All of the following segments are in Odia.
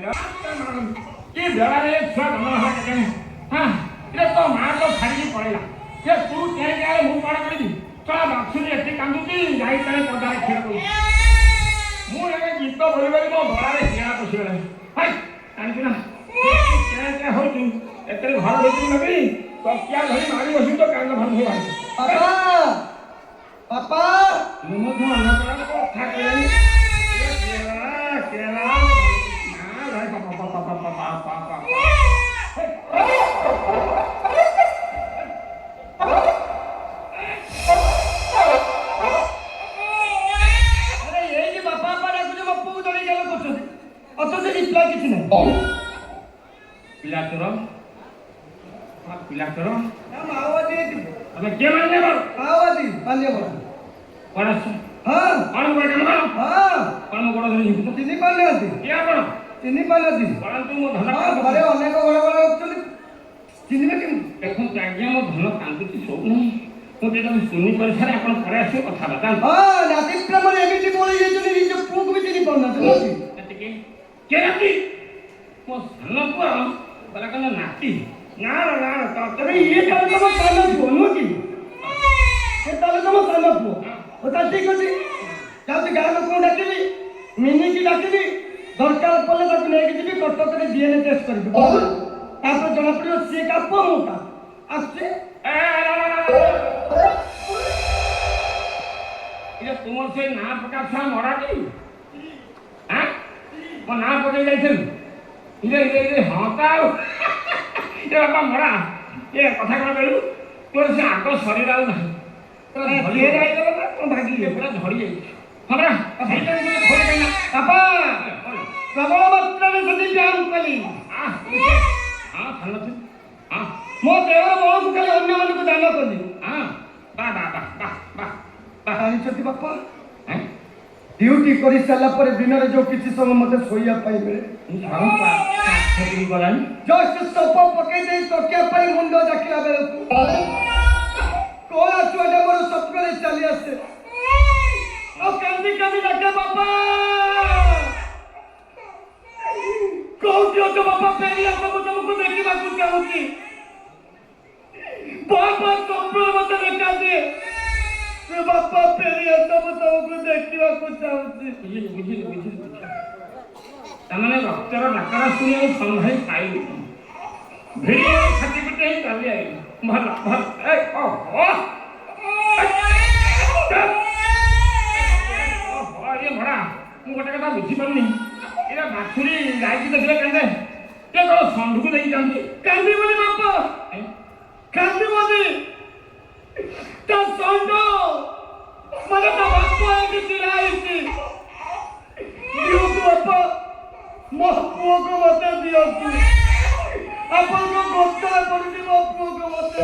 କି ବେଳାରେ ଛୁଆ ଜନ୍ମ ହେଲା କେଜାଣି ହଁ ଏ ତୋ ମା ତ ଛାଡ଼ିକି ପଳେଇଲା ଯେ ତୁ କେଁ କେଁ ମୁଁ କ'ଣ କରିବି ଚଳା ବାଛୁରୀ ଏଠି କାନ୍ଦୁଛି ଯାଇ ତାଳେ ପଦାରେ କ୍ଷୀର କରୁଛି ମୁଁ ଏବେ ଗୀତ ବୋଲି ବୋଲି ମୋ ଗଳାରେ କିଣା ପଶିଗଲାଣି ହାଇ ଜାଣିଛୁ ନା କେଁ କେଁ ହଉଛୁ ଏତେ ଘର ଭିତରୁ ନେବି ତକିଆ ଧରି ମାରି ବସିବି ତ କାନ୍ଦ ଭାଙ୍ଗି ବାହାରି ବାପା ମୁଁ ମଧ୍ୟ ଅନ୍ୟ କଥା କହିଲାଣି ପିଲାଚର ମାଓବାଦୀ ଆମେ କିଏ ମାନେ ମାଓବାଦୀ ବାଲ୍ୟ ବଳ କ'ଣ ହଁ କ'ଣ ଗୋଟେ କାମ ହଁ କ'ଣ ମୋ ଗୋଡ଼ ଧରି ଯିବୁ ଚିହ୍ନି ପାରୁନାହାନ୍ତି କିଏ ଆପଣ ଚିହ୍ନି ପାରୁନାହାନ୍ତି ପଳାନ୍ତୁ ମୋ ଧନ ଘରେ ଅନେକ ଘର ଘର ଅଛନ୍ତି ଚିହ୍ନିବେ କେମିତି ଦେଖନ୍ତୁ ଆଜ୍ଞା ମୋ ଧନ କାନ୍ଦୁଛି ଶୋଉନାହିଁ ମୁଁ ଟିକେ ଶୁଣି କରିସାରେ ଆପଣ ପରେ ଆସିବେ କଥାବାର୍ତ୍ତା ହଁ ନାତି ପ୍ରେମରେ ଏମିତି ପଳେଇ ଯାଇଛନ୍ତି ନିଜ ପୁଅକୁ ବି ଚିହ୍ନି ପାରୁନାହାନ୍ତି ଟିକେ କିଏ ନାତି ମୋ ସାନ ପୁଅ ତାର କ'ଣ ନାତି ନା ନା ତମେ ଇଏ ତାହେଲେ ତମ ସାନ ପୁଅ ନୁହଁ କି ସେ ତାହେଲେ ତମ ସାନ ପୁଅ ଓ ତାହେଲେ ଠିକ ଅଛି ଯାଉଛି ଗାଁ ଲୋକଙ୍କୁ ଡାକିବି ମିନିକି ଡାକିବି ଦରକାର ପଡ଼ିଲେ ତାକୁ ନେଇକି ଯିବି କଟକରେ DNA ଟେଷ୍ଟ କରିବି ତାପରେ ଜଣା ପଡ଼ିବ ସିଏ କା ପୁଅ ମୁଁ କା ଆସୁଛି ତୁମର ସେ ନାଁ ପକା ଛୁଆ ମରାଟି ମୋ ନାଁ ପକେଇ ଯାଇଥିଲୁ ହଁ ତ ଆଉ ବାପା ମରା ଏ କଥା କ'ଣ କହିଲୁ ତୋର ସେ ଆଗ ଶରୀର ଆଉ ନାହିଁ ଭାଗି ପୁରା ଝଡ଼ି ଯାଇଛି ହଁ ବାପା ପ୍ରବଳ ମାତ୍ରାରେ ଯଦି ବ୍ୟାୟାମ କଲି ହଁ ଭଲ ହଁ ମୋ ଦେହର ବଳକୁ ଖାଲି ଅନ୍ୟମାନଙ୍କୁ ଦାନ କଲି ହଁ ବା ବା ବା ବା ବା ଜାଣିଛନ୍ତି ବାପା ଡ୍ୟୁଟି କରି ସାରିଲା ପରେ ଦିନରେ ଯୋଉ କିଛି ସମୟ ମତେ ଶୋଇବା ପାଇଁ ମିଳେ ଗଲାଣି ଜଷ୍ଟ ସପ ପକେଇ ଦେଇ ତକିଆ ପାଇଁ ମୁଣ୍ଡ ଡାକିଲା ବେଳକୁ କଳା ଛୁଆଟା ମୋର ସ୍ୱପ୍ନରେ ଚାଲି ଆସେ ଆଉ କାନ୍ଦି କାନ୍ଦି ଡାକେ ବାପା କୋଉଠି ଅଛ ବାପା ଫେରି ଆସ ମୁଁ ତମକୁ ଦେଖିବାକୁ ଚାହୁଁଛି ବାପା ସ୍ୱପ୍ନ ମତେ ଦେଖାଦିଏ ବାପା ଫେରି ଆସ ମୁଁ ତମକୁ ଦେଖିବାକୁ ଚାହୁଁଛି ବୁଝିଲି ତାମାନେ ରକ୍ତର ଡାକରା ଶୁଣି ଆଉ ସମ୍ଭାଳି ପାଇଲି ଭିଡ଼ି ଛାତି ପିଟି ହେଇ ଚାଲି ଆଇଲି ଭଲ ଭଲ ଇଏ ଭଡ଼ା ମୁଁ ଗୋଟେ କଥା ବୁଝିପାରୁନି ଏଇଟା ବାଛୁରୀ ଯାଇକି ଦେଖିଲେ କାନ୍ଦେ କିଏ କ'ଣ ଷଣ୍ଢକୁ ଦେଇକି କାନ୍ଦେ କାନ୍ଦିବନି ବାପା କାନ୍ଦିବନି ତା ଷଣ୍ଢ ମାନେ ତା ବାପ ଏଠି ଛିଡ଼ା ହେଇଛି ଦିଅନ୍ତୁ ବାପା ମୋ ପୁଅକୁ ମତେ ଦିଅନ୍ତୁ ଆପଣଙ୍କ ଗୋଟା କରୁଛି ମୋ ପୁଅକୁ ମତେ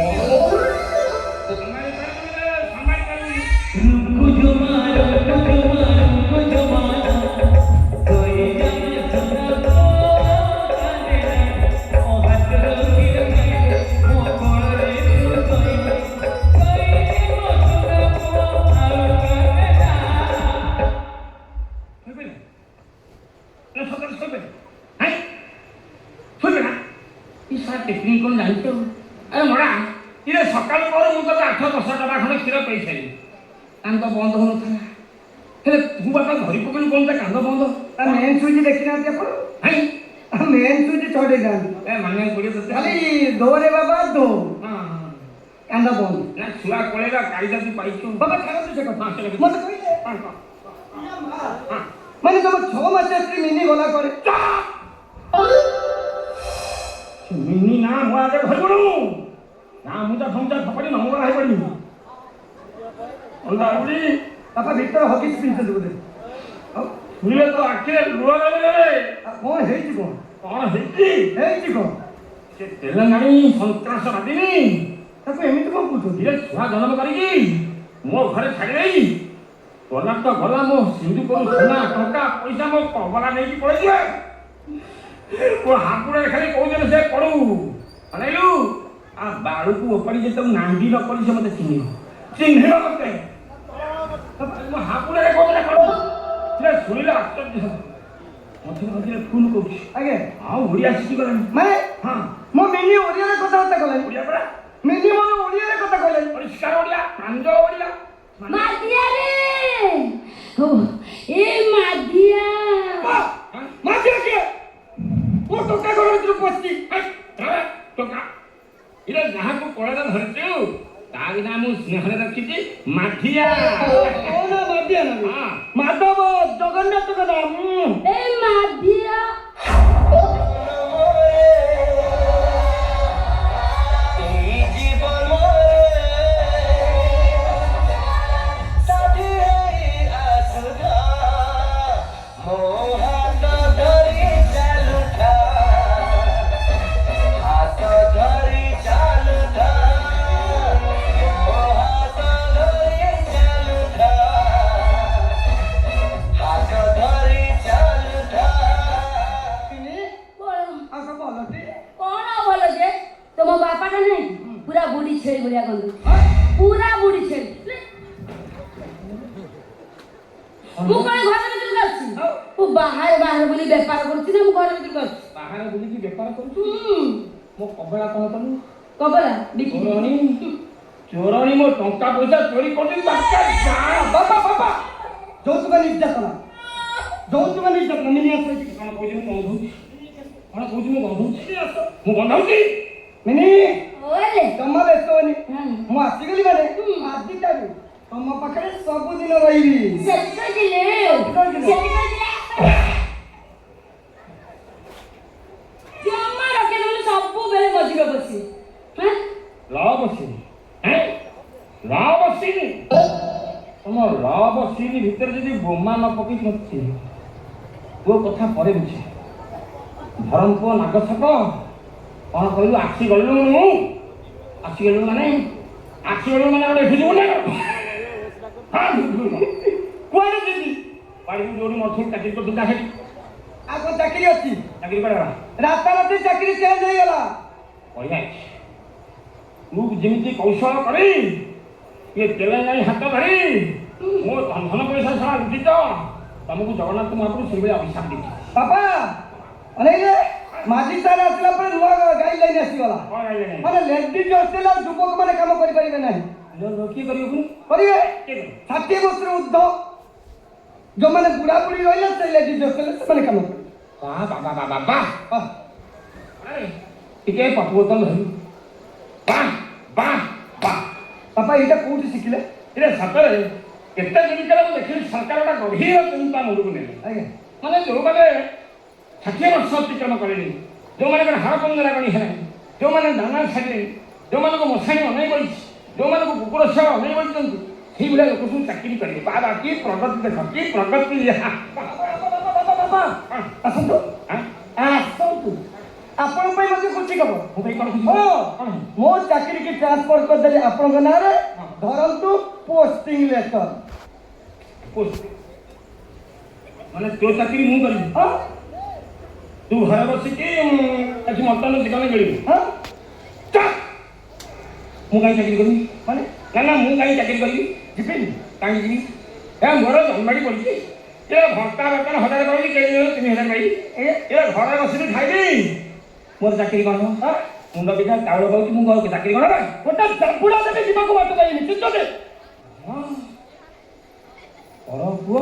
टेक्निक कौन जानते हो अरे मरा ये सकाल पर मु तो 8-10 डबा खंड क्षीर पी सारी कांद बंद हो नथा हे तू बापा धरी पकड़ कौन ता कांद बंद मेन स्विच देखि ना अपन हाय मेन स्विच छोड़े ना ए माने पड़े तो खाली दो रे बाबा दो हां कांद बंद ना छुआ कोलेरा कायदा तू पाइछु बाबा खाना तू से कथा मत कहि हां माने तुम 6 मास स्त्री मिनी गला करे मिनी ना हुआ आगे भरबड़ू ना मुझा फंजा फपड़ी न होगा है पड़ी अंदा उड़ी पापा भीतर हॉकी स्पिन से बोले फुले तो आखे लुआ रे कौन है जी कौन से तेलंगानी संत्रासवादी नी ताको एमिति कोन पूछो धीरे छुआ जन्म करी मो घरे छाड़ी देई तोला तो गला मो सिंधु को सोना टका पैसा मो कबला नहीं की पड़े दिए वो हापुड़े खाली कहू दिन से पड़ू अनैलू आ बाड़ू को ओपड़ी जे तुम नांडी न करी से मते चिन्हिलो मते मो हापुड़े कहू दिन पड़ू से सुनिला आश्चर्य ମଝିରେ ମଝିରେ ଫୋନ୍ କରୁଛି। ଆଜ୍ଞା ଆଉ ଓଡ଼ିଆ ଶିଖିଗଲାଣି। ମାନେ ହଁ ମୋ ମିନି ଓଡ଼ିଆରେ କଥାବାର୍ତ୍ତା କଲେଣି। ଓଡ଼ିଆ ପରା ମିନି ମୋର ଓଡ଼ିଆରେ କଥା କହିଲେଣି। ପରିଷ୍କାର ଓଡ଼ିଆ ପ୍ରାଞ୍ଜ ଓଡ଼ିଆ। ମାଦିଆ ରେ ଓ ଏ ମାଦିଆ ମାଝିଆ କିଏ? ମୋ ଟୋକା ଘର ଭିତରୁ ପଶିଛି। ଟୋକା ଏଇଟା ଯାହାକୁ କଳରେ ଧରିଛୁ ତା ବିନା ମୁଁ ସ୍ନେହରେ ରଖିଛି ମାଠିଆ। କଣ ମାଝିଆ ନା ହଁ। ମାଧବ ଜଗନ୍ନାଥ କଥା। ଏ ମାଦିଆ କଣ ଭଲ ଯେ ତମ ବାପାଟା ନାହିଁ ପୁରା ବୁଢୀ ଛେଳି ଭଳିଆ ଗନ୍ଧୁ ପୁରା ବୁଢୀ ଛେଳି ମୁଁ କଣ ଘର ଭିତରକୁ ଆସୁଛି ମୁଁ ବାହାରେ ବାହାରେ ବୁଲି ବେପାର କରୁଛି ନା ମୁଁ ଘର ଭିତରକୁ ଆସୁଛି ବାହାରେ ବୁଲିକି ବେପାର କରୁଛୁ। ମୋ କବଳା କଣ କଲୁ? କବଲା ବିକି ଚୋରଣୀ ଚୋରଣୀ ମୋ ଟଙ୍କା ପଇସା ଚୋରି କରୁଛି। ବାପା ବାପା ଯୌତୁକ ନିର୍ଯାତନା ଯୌତୁକ ନିର୍ଯାତନା ମିନି ଆସ କଣ କହୁଛି ମୁଁ ଗନ୍ଧଉଛି? କଣ କହୁଛି ମୁଁ ଗନ୍ଧଉଛି? ମୁଁ ଗନ୍ଧଉଛି? ମିନି ଓଲେ ଜମା ବ୍ୟସ୍ତ ହବନି। ମୁଁ ଆସିଗଲି ମାନେ ଆଜିଠାରୁ ତମ ପାଖରେ ସବୁଦିନ ରହିବି। ଜମା ରଖେ ନହେଲେ ସବୁବେଳେ ମଝିରେ ବସି ତମ ରବସିନି ଭିତରେ ଯଦି ବୋମା ନ ପକେଇ ନଥିଲି ତୋ କଥା ପରେ ବୁଝେ। ଧରମ ପୁଅ ନାଗ ଛକ କଣ କହିଲୁ? ଆସିଗଲୁ ମାନେ ଗୋଟେ ଏଠୁ ଯିବୁ ନା କୁଆଡେ ଯିବି? ବାড়িକୁ ଯୋଉଠି ମଝିରେ ଚାକିରି କରୁଛୁ ତା ସେଠି ଆଉ କଣ ଚାକିରି ଅଛି? ଚାକିରି କରିବା ରାତାରାତି ଚାକିରି ଚେଞ୍ଜ ହେଇଗଲା। ବଢିଆ ଅଛି। ତୁ ଯେମିତି କୌଶଳ କରି ଇଏ ତେଲେଙ୍ଗାଣି ହାତ ଧରି ମୋ ଧନ ପଇସା ସାରା ଲୁଟିଛ ତମକୁ ଜଗନ୍ନାଥ ମହାପ୍ରଭୁ ସେଇଭଳି ଅଭିଶାପ ଦେଇଛି। ବାପା ଅନେଇଲେ ମାଝି ସାର୍ ଆସିଲା ପରେ ନୂଆ ଗାଇଡଲାଇନ୍ ଆସିଗଲା। କଣ ଗାଇଲେ ମାନେ ଲେଡିଜ୍ ହଷ୍ଟେଲ ଆଉ ଯୁବକ ମାନେ କାମ କରିପାରିବେ ନାହିଁ। କିଏ କରିବ ପୁଣି? କରିବେ କିଏ କରିବ? 60 ବର୍ଷର ଉର୍ଦ୍ଧ ଯୋଉମାନେ ବୁଢା ବୁଢୀ ରହିଲେ ସେ ଲେଡିଜ୍ ହଷ୍ଟେଲ ସେମାନେ କାମ କରିବେ। ଟିକେ ପଟୁ ବୋତଲ ଧରିବୁ। ବାପା ଏଇଟା କୋଉଠି ଶିଖିଲେ? ଏଇଟା ସତରେ କେତେ ଦିନିକରେ ମୁଁ ଦେଖିଲି ସରକାରଟା ଗଭୀର ଚିନ୍ତା ମୁଣ୍ଡକୁ ନେଲେ। ଆଜ୍ଞା ମାନେ ଯୋଉମାନେ 60 ବର୍ଷ ଅତିକ୍ରମ କଲେଣି, ଯୋଉମାନଙ୍କର ହାଡ଼ ପଞ୍ଜରା ଗଣି ହେଲାଣି, ଯୋଉମାନେ ଦାନା ଛାଡ଼ିଲେଣି, ଯୋଉମାନଙ୍କୁ ମଶାଣି ଅନେଇ ବଳିଛି, ଯୋଉମାନଙ୍କୁ କୁକୁର ଛୁଆ ଅନେଇ ବଳିଛନ୍ତି, ସେଇଭଳିଆ ଲୋକ ସବୁ ଚାକିରି କରିବେ। ବାବା କି ପ୍ରଗତି ଦେଖ, କି ପ୍ରଗତି। ବାପା ଆସନ୍ତୁ ଆସନ୍ତୁ ଆପଣଙ୍କ ପାଇଁ ମଧ୍ୟ ଖୁସି ଖବର। ମୋ ପାଇଁ କଣ ଖୁସି? ହଁ ମୋ ଚାକିରିକି ଟ୍ରାନ୍ସଫର କରିଦେଲି ଆପଣଙ୍କ ନାଁରେ। ଧରନ୍ତୁ ପୋଷ୍ଟିଂ ଲେଟର। ମାନେ ତୋ ଚାକିରି ମୁଁ କରିବି? ହଁ ତୁ ଘରେ ବସିକି ଏଠି ମଟନ ଚିକେନ ମିଳିବୁ? ହଁ ମୁଁ କାହିଁ ଚାକିରି କରିବି? ମାନେ ନା ମୁଁ କାହିଁ ଚାକିରି କରିବି? ଯିବିନି କାହିଁକି ଯିବି? ମୋର ଜନ୍ମଡ଼ି ପଡ଼ିଛି। ଏ ଭର୍ତ୍ତା ବର୍ତ୍ତମାନ 1000 ପାଇବି, 3000 ପାଇବି। ଏ ଘରେ ବସିକି ଖାଇବି। ମୋର ଚାକିରି କ'ଣ? ମୁଣ୍ଡ ପିଛା ଚାଉଳ ପାଉଛି, ମୁଁ ଚାକିରି କ'ଣ? ଗୋଟେ ଜାବୁଡ଼ା ଦେବି ଯିବାକୁ ବାଟ ପାଇନି। ଚିନ୍ତାରେ ପର ପୁଅ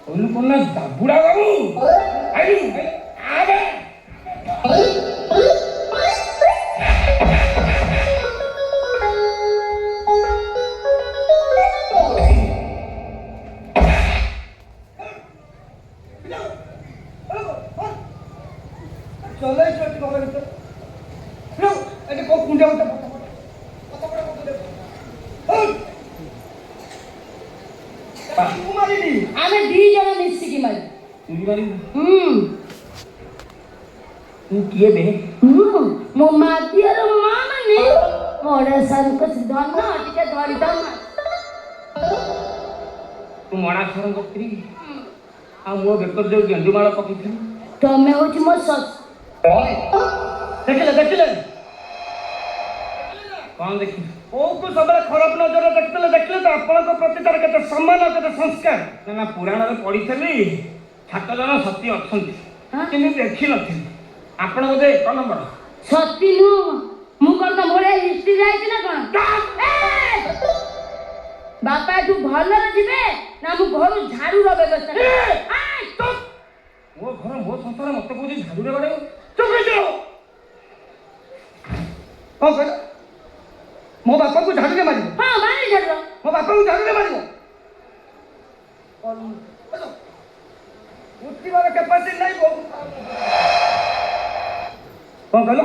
କହିଲୁ କ'ଣ ନା ଜାବୁଡ଼ା ବାବୁ ଆଇଲୁ ଆବେ চলে এসো একটু ঘরের ভিতরে। এটা কোন কুঁজা উঠে মারিনি ଆମେ ଦି ଜଣ ମିଶିକି ମାରି ତୁ ବି ମାରିବୁ? ତୁ କିଏ ବେ? ମୋ ମାଦିଆର ମା ମାନେ ମଡ଼ାସାରଙ୍କ ଧନ ଟିକେ ଧରିଥାଉ ନା। ତୁ ମଣାଶ୍ୱରଙ୍କ ସ୍ତ୍ରୀ ଆଉ ମୋ ବେକରେ ଯୋଉ ଗେଣ୍ଡୁମାଳ ପକେଇଥିଲୁ ତମେ ହଉଛି ମୋ ଶାଶୁ। ଦେଖିଲେ ଦେଖିଲେ କ'ଣ ଦେଖିଲୁ? କୋଉକୁ ସବୁବେଳେ ଖରାପ ନଜର ଦେଖିଥିଲେ ଦେଖିଲେ ତ ଆପଣଙ୍କ ପ୍ରତି ତାର କେତେ ସମ୍ମାନ କେତେ ସଂସ୍କାର। ନା ପୁରାଣରେ ପଢ଼ିଥିଲି 7 ଜଣ ସତୀ ଅଛନ୍ତି ହଁ? କିନ୍ତୁ ଦେଖିନଥିଲି ଆପଣ ବୋଧେ 1 ନମ୍ବର। ସତୀ ନୁହଁ ମୁଁ କଣ ତମ ଭଳିଆ ହିଷ୍ଟ୍ରି ଯାଇଛି ନା କଣ? ବାପା ଏଠୁ ଭଲରେ ଯିବେ ନା ମୁଁ ଘରୁ ଝାଡୁର ବ୍ୟବସ୍ଥା କରିବି? ମୋ ଘର ମୋ ସଂସାର ମତେ କହୁଛି ଝାଡୁରେ ବାଡେଇବ। ଚୁପ ହେଇଯାଅ। କଣ କହିଲ? ମୋ ବାପାଙ୍କୁ ଝାଡୁରେ ମାରିବ? ହଁ ମାରି ଝାଡୁର। ମୋ ବାପାଙ୍କୁ ଝାଡୁରେ ମାରିବ? ଉଠିବାର କେପାସିଟି ନାହିଁ ବୋଉ। କଣ କହିଲ?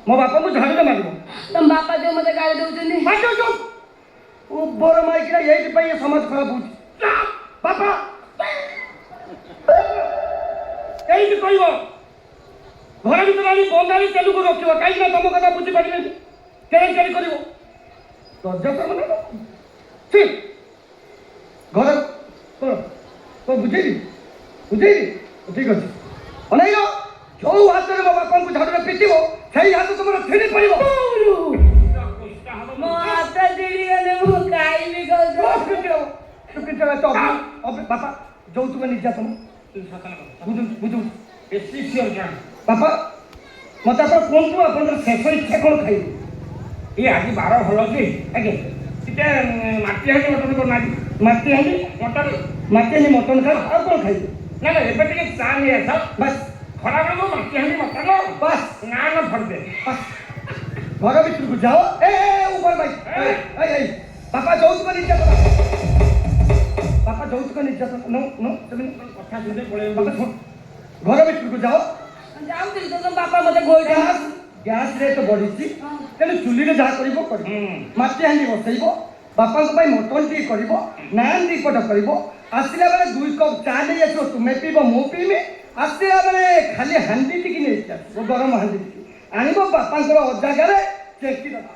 ମୋ ବାପାଙ୍କୁ ଝାଡୁରେ ମାରିବ? ତମ ବାପା ଯୋଉ ମତେ ଗାଳି ଦଉଛନ୍ତି। ଉର୍ବର ମାଇକିନା ଏଇଥିପାଇଁ ଏ ସମାଜ ଖରାପ ହଉଛି। ବାପା ଏଇଠି କହିବ ଘର ଭିତରେ ଆଣି ବଙ୍ଗାଳୀ ତେଲୁଗୁ ରଖିବ କାହିଁକି ନା ତମ କଥା ବୁଝିପାରିବେନି। କେଳି କରିବ ଲଜ୍ଜା କର ନା ଠିକ ଘର କଣ କଣ ବୁଝେଇବି ଠିକ ଅଛି। ଅନେଇଲ ଯୋଉ ହାତରେ ମୋ ବାପାଙ୍କୁ ଝାଡୁରେ ପିଟିବ ସେଇ ହାତ ତମର ଛିଡି ପଡିବ। ମୋ ହାତ ଚିଡ଼ିଗଲେ ମୁଁ ଖାଇବି କହୁଛ। ବାପା ଯୌତୁକ ନିର୍ଯାତନ ବୁଝୁ ବେଶୀ ସିଓର ଜାଣ ବାପା ମତେ ଆପଣ କୁହନ୍ତୁ ଆପଣଙ୍କର ଶେଷ ଇଚ୍ଛା କଣ ଖାଇବେ? ଏ ଆଜି ବାର ଭଲ ଅଛି ଆଜ୍ଞା ଟିକେ ମାଟି ହାଣ୍ଡି ମଟନ କରୁନାହାନ୍ତି। ମାଟି ହାଣ୍ଡି ମଟନ ଖାଇ ଆଉ କଣ ଖାଇବେ? ନା ଏବେ ଟିକେ ଚା ନେଇ ଆସ ବାସ୍ ଖରାବେଳକୁ ମାଟି ହାଣ୍ଡି ମଟନ ବାସ୍ ନା ଫଟଦେ ଘର ଭିତରକୁ ଯାଅ। ଉପର ଭାଇ ବାପା ଯୌତୁକ ନିର୍ଯାତନ କଥା ଶୁଣିଲେ ପଳେଇବ। ବାପା ଶୁଣ ଘର ଭିତରକୁ ଯାଅ। ଯାଉଥିଲି ତ ତମ ବାପା ମତେ ଗୋଇଠା। ଗ୍ୟାସ୍ ରେଟ୍ ବଢିଛି ତେଣୁ ଚୁଲିରେ ଯାହା କରିବ କରିବ। ମାଟି ହାଣ୍ଡି ବସେଇବ ବାପାଙ୍କ ପାଇଁ ମଟନ ଟିକେ କରିବ ନାନ୍ 2 ପଟ କରିବ। ଆସିଲା ବେଳେ 2 କପ୍ ଚା ନେଇ ଆସିବ ତୁମେ ପିଇବ ମୁଁ ପିଇବି। ଆସିଲା ବେଳେ ଖାଲି ହାଣ୍ଡି ଟିକେ ନେଇକି ଆସିବ ଗରମ ହାଣ୍ଡି ଟିକେ ଆଣିବ ବାପାଙ୍କର ଅଜାଗାରେ ଚେକି ଦେବା।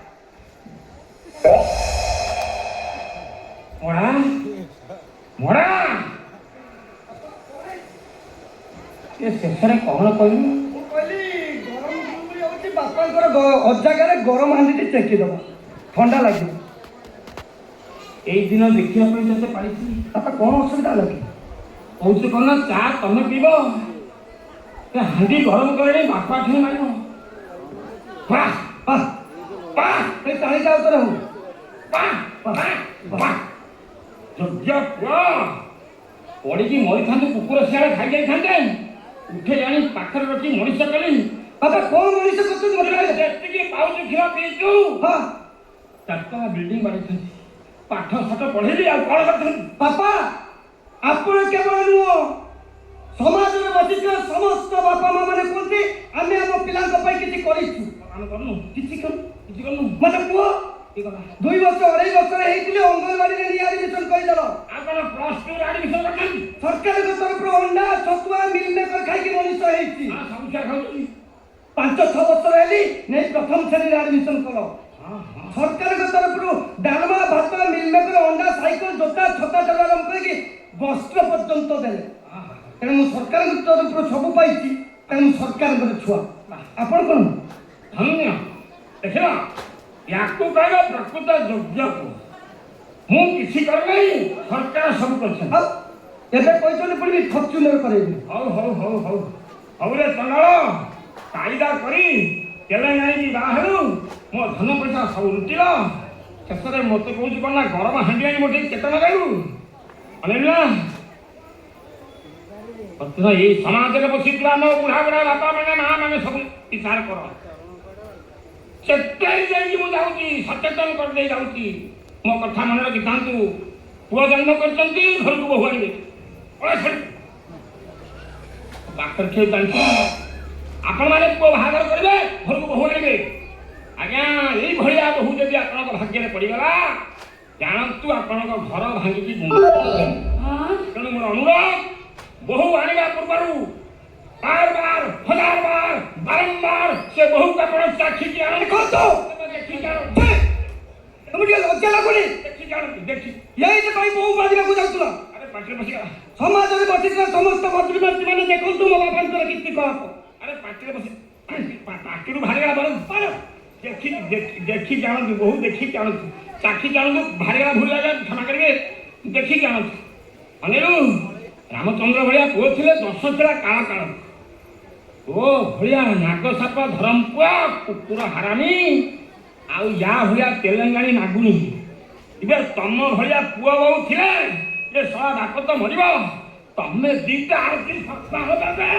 ମଡ଼ା ଏ ଶେଷରେ କଣ କହିଲୁ? ମୁଁ କହିଲି ଗରମ ଗୁଳୁଗୁଳି ହଉଛି ବାପାଙ୍କର ଅଜାଗାରେ ଗରମ ହାଣ୍ଡିଟି ଚେକି ଦେବା ଥଣ୍ଡା ଲାଗିବ। ଏଇ ଦିନ ଦେଖିବା ପାଇଁ ତତେ ପାଇଛି। ବାପା କଣ ଅସୁବିଧା ହେଲା କି? କହୁଛି କଣ ନା ଚା ତମେ ପିଇବ ଏ ହାଣ୍ଡି ଗରମ କରେଣି ବାପା ଠେଇଁ ମାରିବ। ଏଇ ତାଳିଟା ଉତ୍ତର ହଉ ଯୋଗ୍ୟ ପୁଅ ପଡ଼ିକି ମରିଥାନ୍ତେ କୁକୁର ଶିଆଳେ ଖାଇଯାଇଥାନ୍ତେ ଉଠେ ଜାଣି ପାଖରେ ରଖି ମଣିଷ କଲି। ବାପା କଣ ମଣିଷ କରୁଛନ୍ତି ମତେ କହିଲେ? ଯେତିକି ପାଉଛୁ କ୍ଷୀର ପିଇଛୁ ହଁ 4 ତଲା ବିଲ୍ଡିଂ ବାଡେଇଥାନ୍ତି ପାଠ ସାଠ ପଢେଇଲି ଆଉ କଣ କରିଥାନ୍ତି? ବାପା ଆପଣ କେବଳ ନୁହଁ ସମାଜରେ ବସିଥିବା ସମସ୍ତ ବାପା ମା ମାନେ କୁହନ୍ତି ଆମେ ଆମ ପିଲାଙ୍କ ପାଇଁ କିଛି କରିଛୁ। ଆମେ କରୁନୁ କିଛି କରୁନୁ ମତେ କୁହ କି କଥା? 2 ବର୍ଷ 2.5 ବର୍ଷରେ ହେଇଥିଲେ ଅଙ୍ଗନବାଡିରେ ନିଏ ଆଡମିସନ କରିଦେଲ। ଆଉ କଣ +2 ରେ ଆଡମିସନ କରିଛନ୍ତି? ସରକାରଙ୍କ ତରଫରୁ ଅଣ୍ଡା ଛତୁଆ ମିଲମେକର ଖାଇକି ମଣିଷ ହେଇଛି। ସବୁ ଛୁଆ ଖାଉଛନ୍ତି। 5-6 ବର୍ଷର ହେଲି ନେଇ ପ୍ରଥମ ଶ୍ରେଣୀରେ ଆଡମିସନ କଲ। ସରକାରଙ୍କ ତରଫରୁ ଡାଲମା ଭାତ ମିଲମେକର ଅଣ୍ଡା ସାଇକେଲ ଜୋତା ଛତା ଚଲା ଆରମ୍ଭ କରିକି ବସ୍ତ୍ର ପର୍ଯ୍ୟନ୍ତ ଦେଲେ। ତେଣୁ ମୁଁ ସରକାରଙ୍କ ତରଫରୁ ସବୁ ପାଇଛି ତେଣୁ ସରକାରଙ୍କର ଛୁଆ। ଆପଣ କଣ? ଧନ୍ୟ ଦେଖିଲ ୟାକୁ କହିବ ପ୍ରକୃତ ଯୋଗ୍ୟକୁ। ମୁଁ କିଛି କରିନାହିଁ ସରକାର ସବୁ କରିଛନ୍ତି। ଆଉ ଏବେ କହିଛନ୍ତି ପୁଣି ଫର୍ଚୁନର କରେଇବି। ହଉରେ ଚଣ୍ଡାଳ କାଇଦା କରି କେଲେ ନାଇକି ବାହାରୁ ମୋ ଧନ ପଇସା ସବୁ ଲୁଟିଲ। ଶେଷରେ ମୋତେ କହୁଛି କଣ ନା ଗରମ ହାଣ୍ଡି ଆଣି ମୋଟେ କେତେ ଲଗାଇବୁ ଅନେଇଲା। ଏଇ ସମାଜରେ ବସିଥିବା ଆମ ବୁଢା ବାପା ମାନେ ମା ମାନେ ସବୁ ବିଚାର କର। ସେତେବେଳେ ଯାଇକି ମୁଁ ଯାଉଛି ସଚେତନ କରିଦେଇ ଯାଉଛି। ମୋ କଥା ମନେ ରଖିଥାନ୍ତୁ। ପୁଅ ଜନ୍ମ କରିଛନ୍ତି ଘରକୁ ବୋହୂ ଆଣିବେ। ଡାକ୍ତର କିଏ ଜାଣିଛ ଆପଣମାନେ ପୁଅ ବାହାଘର କରିବେ ଘରକୁ ବୋହୂ ଆଣିବେ। ଆଜ୍ଞା ଏଇଭଳିଆ ବୋହୂ ଯଦି ଆପଣଙ୍କ ଭାଗ୍ୟରେ ପଡ଼ିଗଲା ଜାଣନ୍ତୁ ଆପଣଙ୍କ ଘର ଭାଙ୍ଗିକି ତେଣୁ ମୋର ଅନୁରୋଧ ବୋହୂ ଆଣିବା ପୂର୍ବରୁ ବାରମ୍ବାର ସେ ବୋହୂକୁ ଆପଣ ଚାଖିକି ଆଣନ୍ତୁ। ତମେ ଟିକେ ଲଜ୍ଜା ଲାଗୁନି? ଦେଖି ଏଇଥିପାଇଁ ବୋହୂ ବାଜିବାକୁ ଯାଉଥିଲା। ଆରେ ପାଟିରେ ବସିଗଲା। ସମାଜରେ ବସିଥିବା ସମସ୍ତ ଭଦ୍ରବ୍ୟକ୍ତି ମାନେ ଦେଖନ୍ତୁ ମୋ ବାପାଙ୍କର କୀର୍ତ୍ତି କଳାପ। ଆରେ ପାଟିରେ ବସି ପାଟିରୁ ବାହାରିଗଲା ବର ଦେଖି ଜାଣନ୍ତୁ ବୋହୂ ଦେଖିକି ଆଣନ୍ତୁ ଚାଖି ଜାଣନ୍ତୁ ବାହାରିଗଲା ଭୁଲ ଜାଗା କ୍ଷମା କରିବେ ଦେଖିକି ଆଣନ୍ତୁ। ଅନେରୁ ରାମଚନ୍ଦ୍ର ଭଳିଆ ପୁଅ ଥିଲେ ଦଶ ଥିଲା କାଳ କାଳ ଓ ଭଳିଆ ନାଗ ସାପ ଧରମପୁଆ କୁକୁର ହାରାମି ଆଉ ୟା ଭଳିଆ ତେଲେଙ୍ଗାଣୀ ନାଗୁଣୀ ଏବେ ତମ ଭଳିଆ ପୁଅ ବୋଉ ଥିଲେ ଏ ଶଳା ବାପ ତ ମରିବ ତମେ ଦିଟା ଆଉ କି ସପ୍ତାହ ଦେବେ